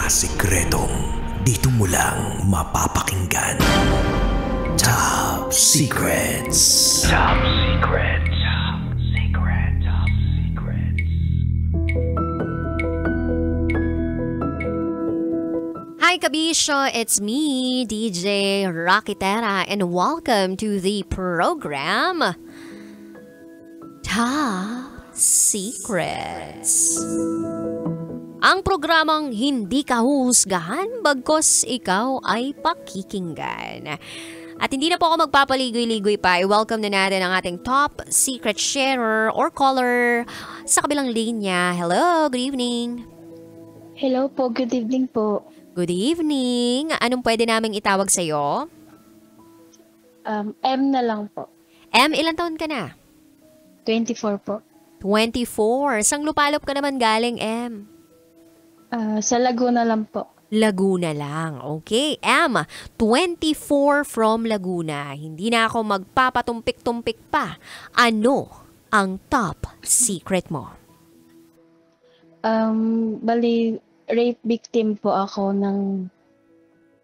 mga sikretong dito mo lang mapapakinggan. Top Secrets. Top Secrets. Top Secrets. Top Secrets. Hi Kabisyo, it's me, DJ Rocketera, and welcome to the program Top Secrets. Ang programang hindi ka huhusgahan bagkos ikaw ay pakikinggan. At hindi na po ako magpapaligoy-ligoy pa. I-welcome na natin ang ating top secret sharer or caller sa kabilang linya. Hello, good evening. Hello po, good evening po. Good evening. Anong pwede naming itawag sa'yo? M na lang po. M, ilang taon ka na? 24 po. 24. Sang lupalop ka naman galing, M? Sa Laguna lang po. Laguna lang. Okay. M, 24 from Laguna. Hindi na ako magpapatumpik-tumpik pa. Ano ang top secret mo? Bali, rape victim po ako ng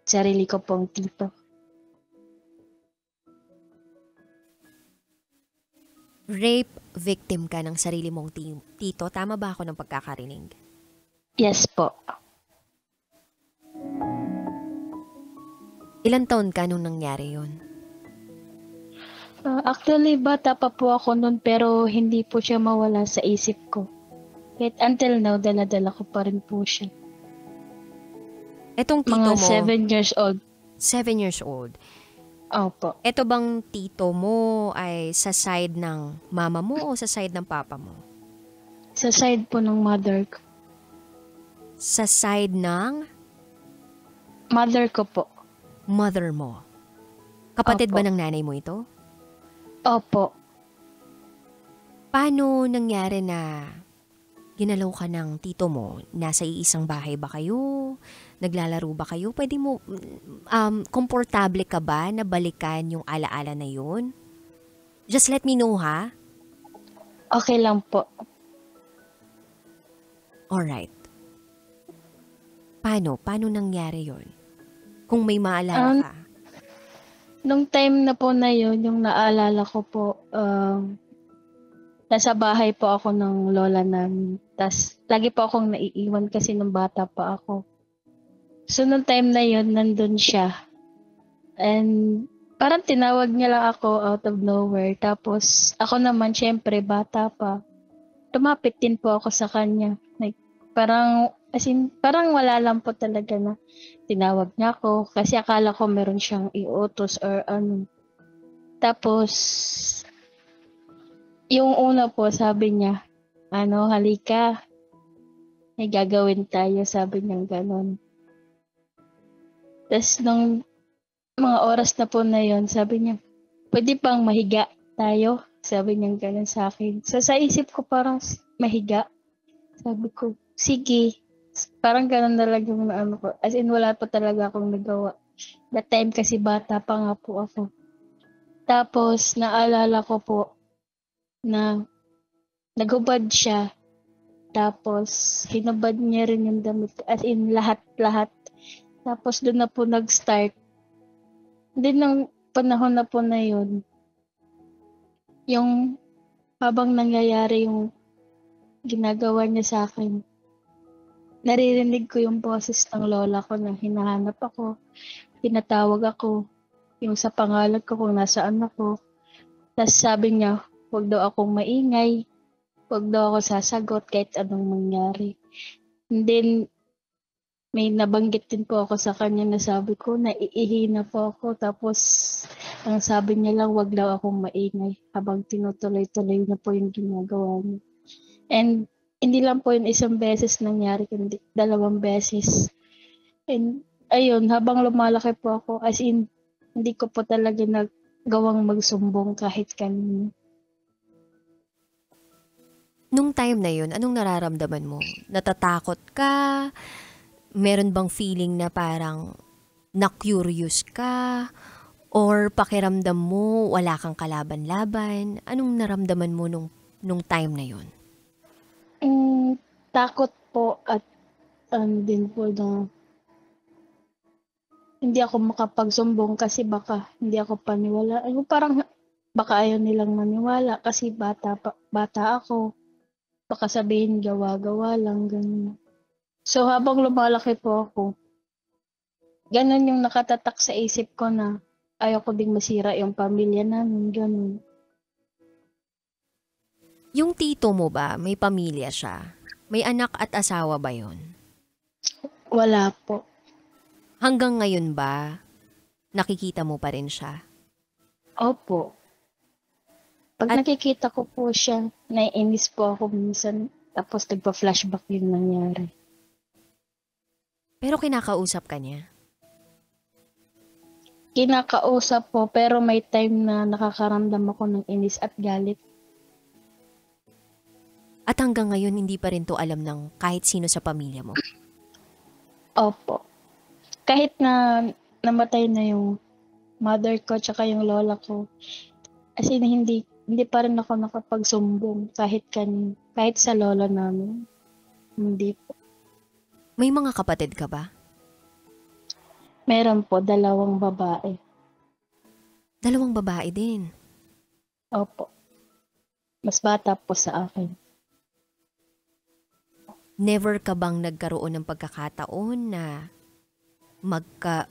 sarili ko pong tito. Rape victim ka ng sarili mong tito. Tama ba ako ng pagkakarinig? Yes po. Ilan taon ka nung nangyari yun? Actually, bata pa po ako noon pero hindi po siya mawala sa isip ko. Yet until now, dala-dala ko pa rin po siya. Etong tito Mga mo? 7 years old. 7 years old. Opo. Ito bang tito mo ay sa side ng mama mo o sa side ng papa mo? Sa side po ng mother ko. Sa side ng Mother ko po. mother mo. Kapatid Opo. ba ng nanay mo ito? Opo. Paano nangyari na ginalaw ka ng tito mo? Nasa iisang bahay ba kayo? Naglalaro ba kayo? Pwede mo, komportable ka ba na balikan yung alaala na yun? Just let me know, ha? Okay lang po. Alright. Paano? Paano nangyari yun? Kung may maalala ka. Nung time na po na yun, yung naalala ko po, nasa bahay po ako ng lola namin. Tas lagi po akong naiiwan kasi nung bata pa ako. So nung time na yun, nandun siya. And parang tinawag niya lang ako out of nowhere. Tapos ako naman, syempre, bata pa. Tumapit din po ako sa kanya. Like, parang wala lang po talaga na tinawag niya ako. Kasi akala ko meron siyang iutos or ano. Tapos, yung una po, sabi niya, halika. May gagawin tayo, sabi niya gano'n. Tapos nung mga oras na po na yon, sabi niya, pwede pang mahiga tayo? Sabi niya gano'n sa akin. So sa isip ko parang mahiga. Sabi ko, sige. Parang gano'n talaga yung ano ko. As in, wala pa talaga akong nagawa. That time kasi bata pa nga po ako. Tapos naalala ko po na naghubad siya. Tapos hinubad niya rin yung damit. As in, lahat-lahat. Tapos doon na po nag-start. Then ng panahon na po na yun, yung habang nangyayari yung ginagawa niya sa akin, naririnig ko yung boses ng lola ko na hinahanap ako, tinatawag ako, yung sa pangalan ko kung nasaan ako. Tapos sabi niya, huwag daw akong maingay, huwag daw ako sasagot kahit anong mangyari. And then, may nabanggit din po ako sa kanya na sabi ko, naiihi na po ako. Tapos, ang sabi niya lang, wag daw akong maingay habang tinutuloy-tuloy na po yung ginagawa niya. And, hindi lang po yun isang beses nangyari, kundi 2 beses. And, ayun, habang lumalaki po ako, as in, hindi ko po talaga nagawang magsumbong kahit kanino. Nung time na yun, anong nararamdaman mo? Natatakot ka? Meron bang feeling na parang na-curious ka? Or pakiramdam mo wala kang kalaban-laban? Anong naramdaman mo nung time na yun? Takot po at ano din po na hindi ako makapagsumbong kasi baka hindi ako paniwala. Yung parang baka ayaw nilang maniwala kasi bata ako. Baka sabihin gawa-gawa lang, ganun. So habang lumalaki po ako, ganun yung nakatatak sa isip ko na ayaw ko ding masira yung pamilya namin, ganun. Yung tito mo ba, may pamilya siya? May anak at asawa ba yon? Wala po. Hanggang ngayon ba, nakikita mo pa rin siya? Opo. Pag At nakikita ko po siya, naiinis po ako minsan. Tapos nagpa-flashback yung nangyari. pero kinakausap ka niya? Kinakausap po, pero may time na nakakaramdam ako ng inis at galit. At hanggang ngayon hindi pa rin to alam ng kahit sino sa pamilya mo? Opo. Kahit na namatay na yung mother ko tsaka yung lola ko, as in hindi pa rin ako nakapagsumbong kahit sa lola namin. Hindi po. May mga kapatid ka ba? Meron po, 2 babae. 2 babae din. Opo. Mas bata po sa akin. Never ka bang nagkaroon ng pagkakataon na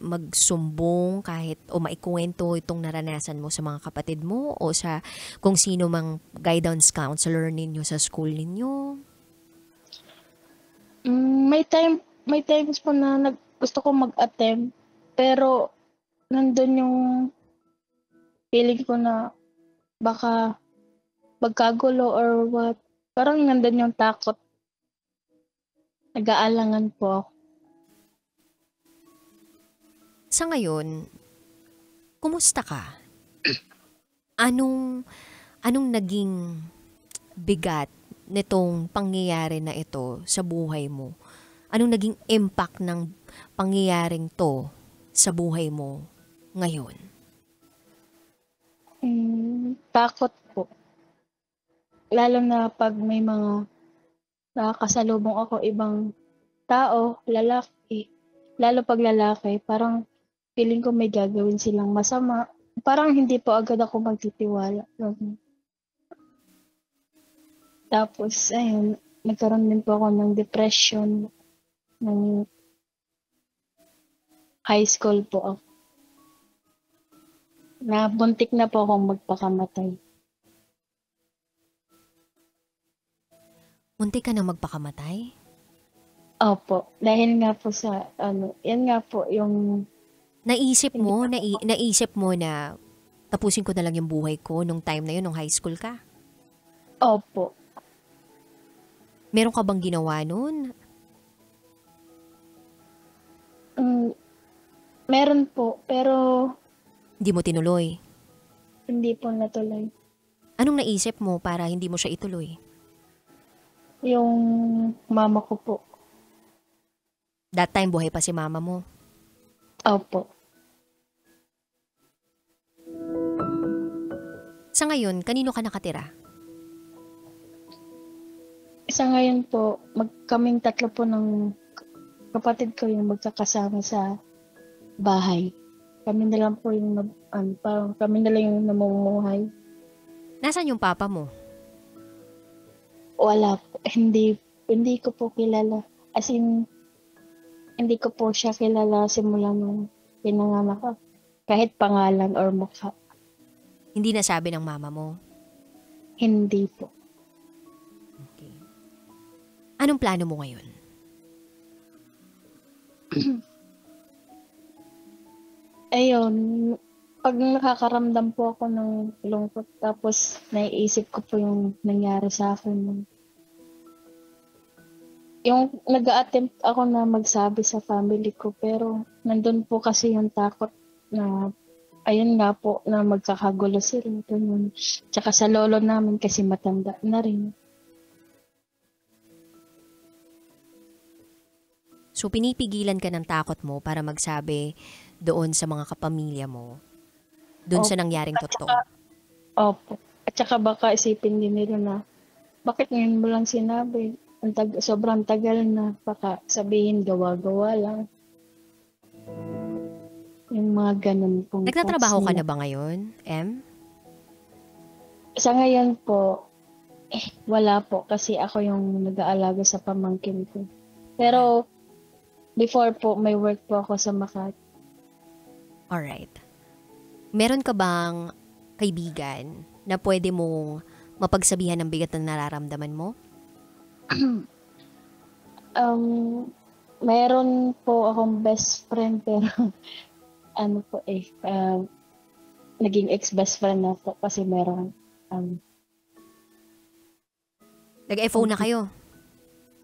magsumbong kahit o maikwento itong naranasan mo sa mga kapatid mo o sa kung sino mang guidance counselor ninyo sa school ninyo? May times po na gusto ko mag-attempt, pero nandun yung feeling ko na baka magkagulo or what. Parang nandun yung takot. Nag-aalangan po ako. Sa ngayon, kumusta ka? Anong naging bigat nitong pangyayari na ito sa buhay mo? Anong naging impact ng pangyayaring to sa buhay mo ngayon? Takot po. Lalo na pag may mga nakakasalubong ako ibang tao, lalaki. Lalo pag lalaki, parang feeling ko may gagawin silang masama. Parang hindi po agad ako magtitiwala. Tapos, ayun, nagkaroon din po ako ng depression ng high school po ako. Buntik na po akong magpakamatay. Muntik ka na magpakamatay? Opo, dahil nga po sa, yan nga po yung... Naisip mo na tapusin ko na lang yung buhay ko nung time na yun, nung high school ka? Opo. Meron ka bang ginawa nun? Meron po, pero Hindi mo tinuloy? hindi po natuloy. Anong naisip mo para hindi mo siya ituloy? Yung mama ko po. That time, buhay pa si mama mo. Opo. Sa ngayon, kanino ka nakatira? Sa ngayon po, kaming 3 po ng kapatid ko yung magkakasama sa bahay. Kami na lang po yung, parang kami na lang yung namumuhay. Nasaan yung papa mo? Wala po. Hindi ko po kilala. As in, hindi ko po siya kilala simula nung pinanganak ako. Kahit pangalan or mukha. Hindi nasabi ng mama mo? Hindi po. Okay. Anong plano mo ngayon? Ayun, pag nakakaramdam po ako ng lungkot, tapos naiisip ko po yung nangyari sa akin. Yung nag-a-attempt ako na magsabi sa family ko, pero nandun po kasi yung takot na, ayun nga po, na magkakagulo sila. Ganun. Tsaka sa lolo namin kasi matanda na rin. So, pinipigilan ka ng takot mo para magsabi doon sa mga kapamilya mo, doon sa nangyaring totoo. Opo. At saka baka isipin din nila na, bakit ngayon mo lang sinabi? sobrang tagal na, baka sabihin gawa-gawa lang. Yung mga ganun pong Nagtatrabaho thoughts ka nila. na ba ngayon, M? Sa ngayon po, wala po kasi ako yung nag-aalaga sa pamangkin ko. Pero before po, may work po ako sa Makati. Alright. Meron ka bang kaibigan na pwede mong mapagsabihan ng bigat na nararamdaman mo? Meron po akong best friend pero ano po naging ex-best friend na po kasi meron Nag-FO na kayo?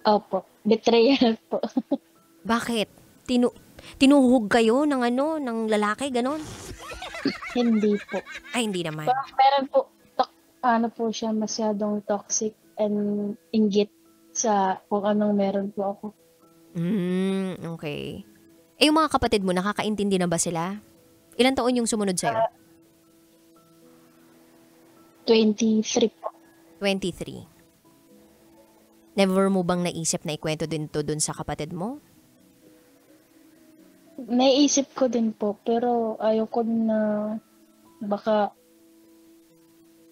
opo, betrayal po. Bakit? Tinuhog kayo ng ng lalaki, ganon? Hindi po. Ay, hindi naman. Pero meron po, ano po siya, masyadong toxic and inggit sa kung anong meron po ako. Okay. Eh, yung mga kapatid mo, nakakaintindi na ba sila? Ilan taon yung sumunod sa'yo? 23 po. 23. Never mo bang naisip na ikwento din to dun sa kapatid mo? Naisip ko din po, pero ayoko na baka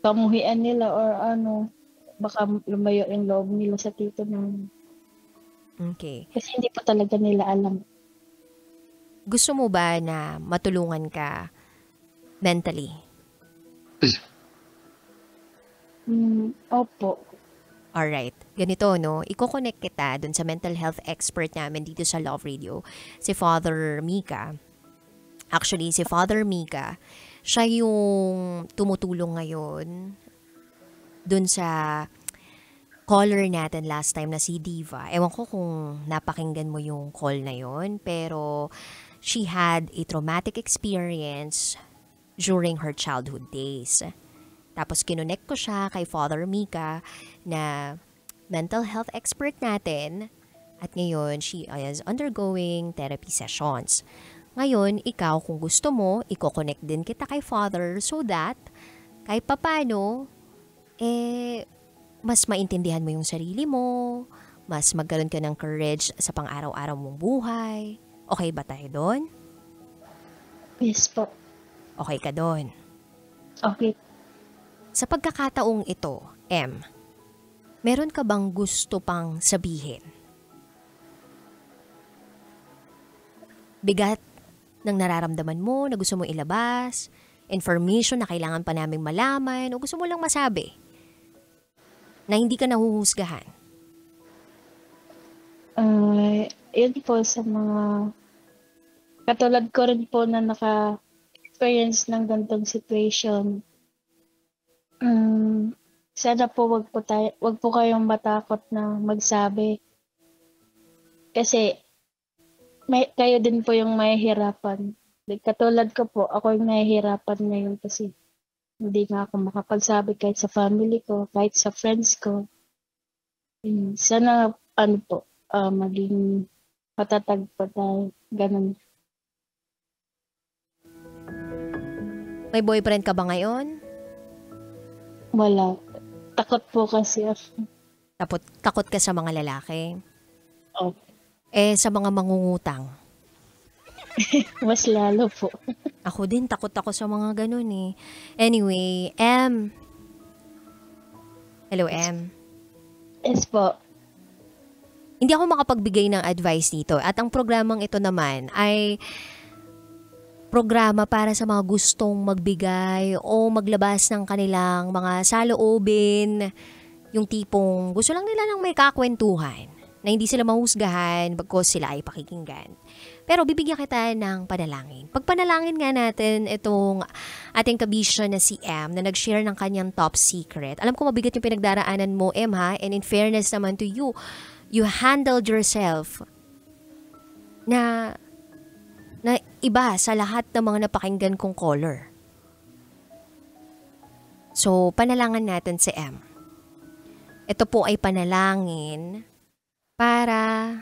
pamuhian nila or baka lumayo yung loob nila sa tito namin. Okay. Kasi hindi pa talaga nila alam. Gusto mo ba na matulungan ka mentally? Opo. Alright. Ganito, no? Iko-connect kita dun sa mental health expert namin dito sa Love Radio, si Father Mika. Actually, si Father Mika, siya yung tumutulong ngayon dun sa caller natin last time na si Diva. Ewan ko kung napakinggan mo yung call na yon, pero she had a traumatic experience during her childhood days. Tapos kinonect ko siya kay Father Mika na mental health expert natin, at ngayon she is undergoing therapy sessions. Ngayon, ikaw kung gusto mo, i-connect din kita kay Father so that kahit papano, mas maintindihan mo yung sarili mo, mas magkaroon ka ng courage sa pang-araw-araw mong buhay. Okay ba tayo doon? Yes po. Okay ka doon? Okay. Sa pagkakataong ito, M, meron ka bang gusto pang sabihin? Bigat ng nararamdaman mo na gusto mo ilabas, information na kailangan pa naming malaman, o gusto mo lang masabi na hindi ka nahuhusgahan? Yun po sa mga katulad ko rin po na naka-experience ng ganitong situation. Sana po wag po kayong matakot na magsabi. Kasi kayo din po yung mahihirapan. Katulad ko po, ako yung nahihirapan ngayon kasi hindi nga ako makapagsabi kahit sa family ko, kahit sa friends ko. Sana maging patatag po tayo. Ganun. May boyfriend ka ba ngayon? Wala. Takot po kasi ako. Takot ka sa mga lalaki? Oh. Sa mga mangungutang? Mas lalo po. Ako din, takot ako sa mga ganun eh. Anyway, M. Hello, M. Yes po. Hindi ako makapagbigay ng advice dito. At ang programang ito naman ay programa para sa mga gustong magbigay o maglabas ng kanilang mga saloobin. Yung tipong gusto lang nila ng may kakwentuhan na hindi sila mahusgahan bagkos sila ay pakikinggan. Pero bibigyan kita ng panalangin. Pagpanalangin nga natin itong ating kabisya na si M na nag-share ng kanyang top secret. Alam ko mabigat yung pinagdaraanan mo, M, ha? And in fairness naman to you, you handled yourself na iba sa lahat ng mga napakinggan kong caller. So, panalangan natin si M. Ito po ay panalangin para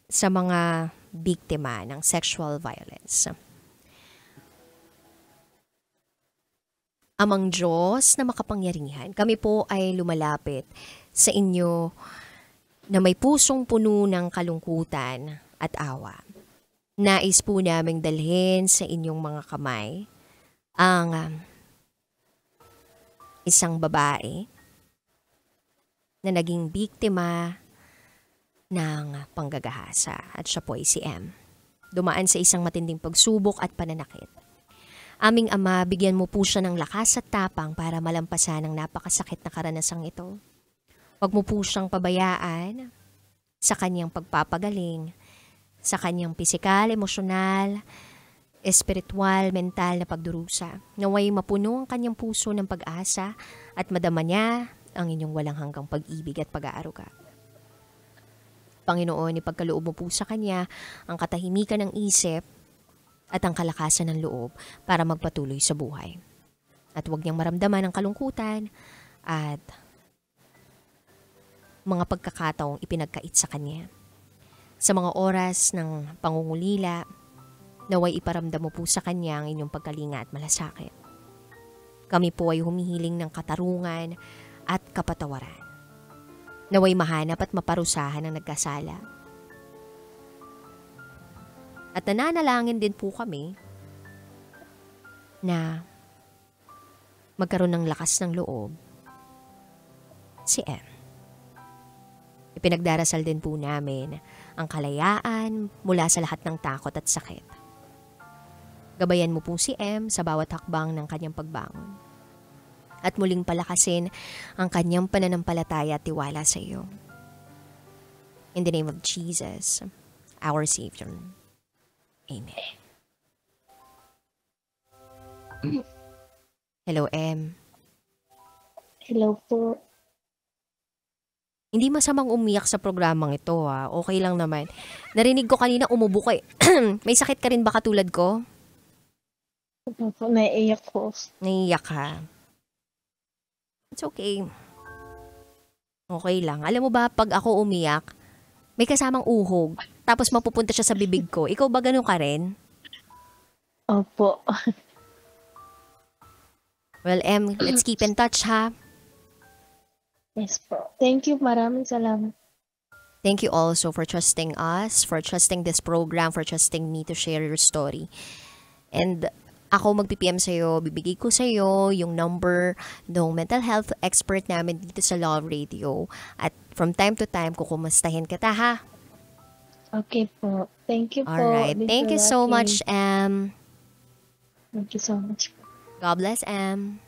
sa mga biktima ng sexual violence. Amang Diyos na makapangyarihan, kami po ay lumalapit sa inyo na may pusong puno ng kalungkutan at awa. Nais po naming dalhin sa inyong mga kamay ang isang babae na naging biktima ng panggagahasa at siya po ay si M. Dumaan sa isang matinding pagsubok at pananakit. Aming Ama, bigyan mo po siya ng lakas at tapang para malampasan ang napakasakit na karanasang ito. Huwag mo po siyang pabayaan sa kanyang pagpapagaling, sa kanyang pisikal, emosyonal, espiritual, mental na pagdurusa. Naway mapuno ang kanyang puso ng pag-asa at madama niya ang inyong walang hanggang pag-ibig at pag-aaruga. Panginoon, ipagkaloob mo po sa kanya ang katahimikan ng isip at ang kalakasan ng loob para magpatuloy sa buhay. At huwag niyang maramdaman ang kalungkutan at mga pagkakataong ipinagkait sa kanya. Sa mga oras ng pangungulila, naway iparamdam mo po sa kanya ang inyong pagkalinga at malasakit. Kami po ay humihiling ng katarungan at kapatawaran. Naway mahanap at maparusahan ang nagkasala. At nananalangin din po kami na magkaroon ng lakas ng loob si M. Ipinagdarasal din po namin ang kalayaan mula sa lahat ng takot at sakit. Gabayan mo po si M sa bawat hakbang ng kanyang pagbangon. At muling palakasin ang kanyang pananampalataya at tiwala sa iyo. In the name of Jesus, our Savior. Amen. Hello, M. Hello po. Hindi masamang umiyak sa programang ito, ha. Okay lang naman. Narinig ko kanina umubo ka. May sakit ka rin ba katulad ko? Naiiyak ko. Naiiyak ka. It's okay. Okay lang. Alam mo ba, pag ako umiyak, may kasamang uhog. Tapos mapupunta siya sa bibig ko. Ikaw ba ganun ka rin? Opo. Well, Em, let's keep in touch, ha? Yes po. Thank you. Maraming salamat. Thank you also for trusting us, for trusting this program, for trusting me to share your story. And ako mag-PPM sa'yo, bibigay ko sa'yo yung number ng mental health expert namin dito sa Love Radio. At from time to time, kukumustahin kita, ha? Okay po. Thank you po. Alright. Thank you so much, Em. Thank you so much. God bless, Em.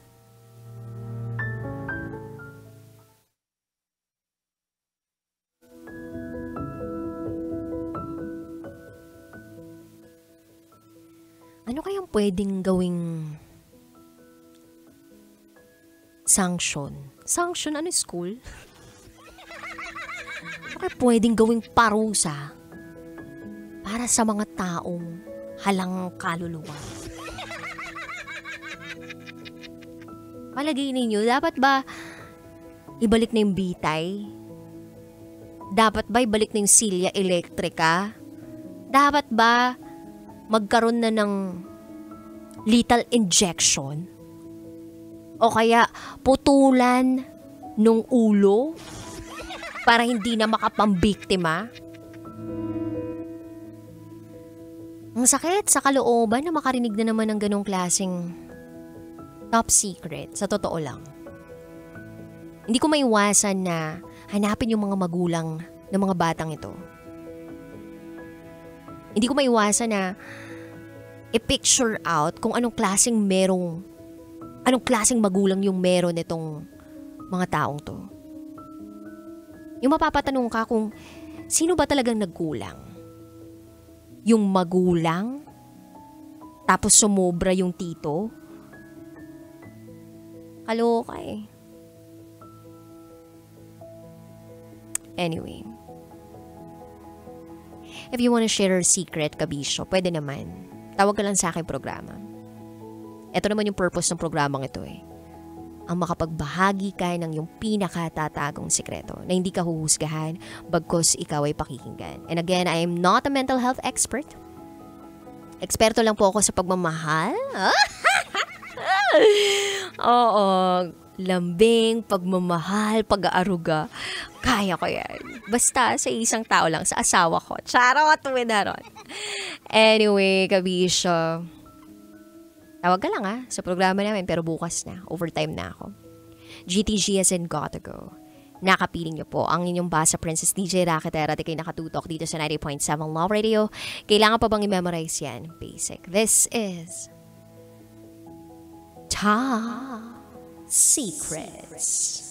Ano kayang pwedeng gawing sanction? Sanction? Ano school? Ano kaya pwedeng gawing parusa para sa mga taong halang kaluluwa? Palagay ninyo, dapat ba ibalik na yung bitay? Dapat ba ibalik na yung silya elektrika? Dapat ba magkaroon na ng lethal injection? O kaya putulan nung ulo para hindi na makapambiktima? Ang sakit sa kalooban na makarinig na naman ng ganong klaseng top secret, sa totoo lang. Hindi ko maiwasan na hanapin yung mga magulang ng mga batang ito. Hindi ko maiwasan na i-picture out kung anong klaseng magulang yung meron nitong mga taong to. Yung mapapatanong ka kung sino ba talagang nagkulang? Yung magulang? Tapos sumobra yung tito? Kaloka eh. Anyway. If you wanna share your secret, kabisyo, pwede naman. Tawag ka lang sa aking programa. Ito naman yung purpose ng programang ito eh. Ang makapagbahagi ka ng yung pinakatatagong sikreto na hindi ka huhusgahan bagkus ikaw ay pakikinggan. And again, I am not a mental health expert. Eksperto lang po ako sa pagmamahal. Oo. lambing, pagmamahal, pag-aaruga. Kaya ko yan. Basta sa isang tao lang, sa asawa ko. Charot, winarot. Anyway, kabisyo. Tawag ka lang sa programa namin, pero bukas na. Overtime na ako. GTG as in gotta go. Nakapiling niyo po ang inyong basa Princess DJ Raketera at ikay nakatutok dito sa 90.7 Love Radio. Kailangan pa bang i-memorize yan? Basic. This is Top Secrets.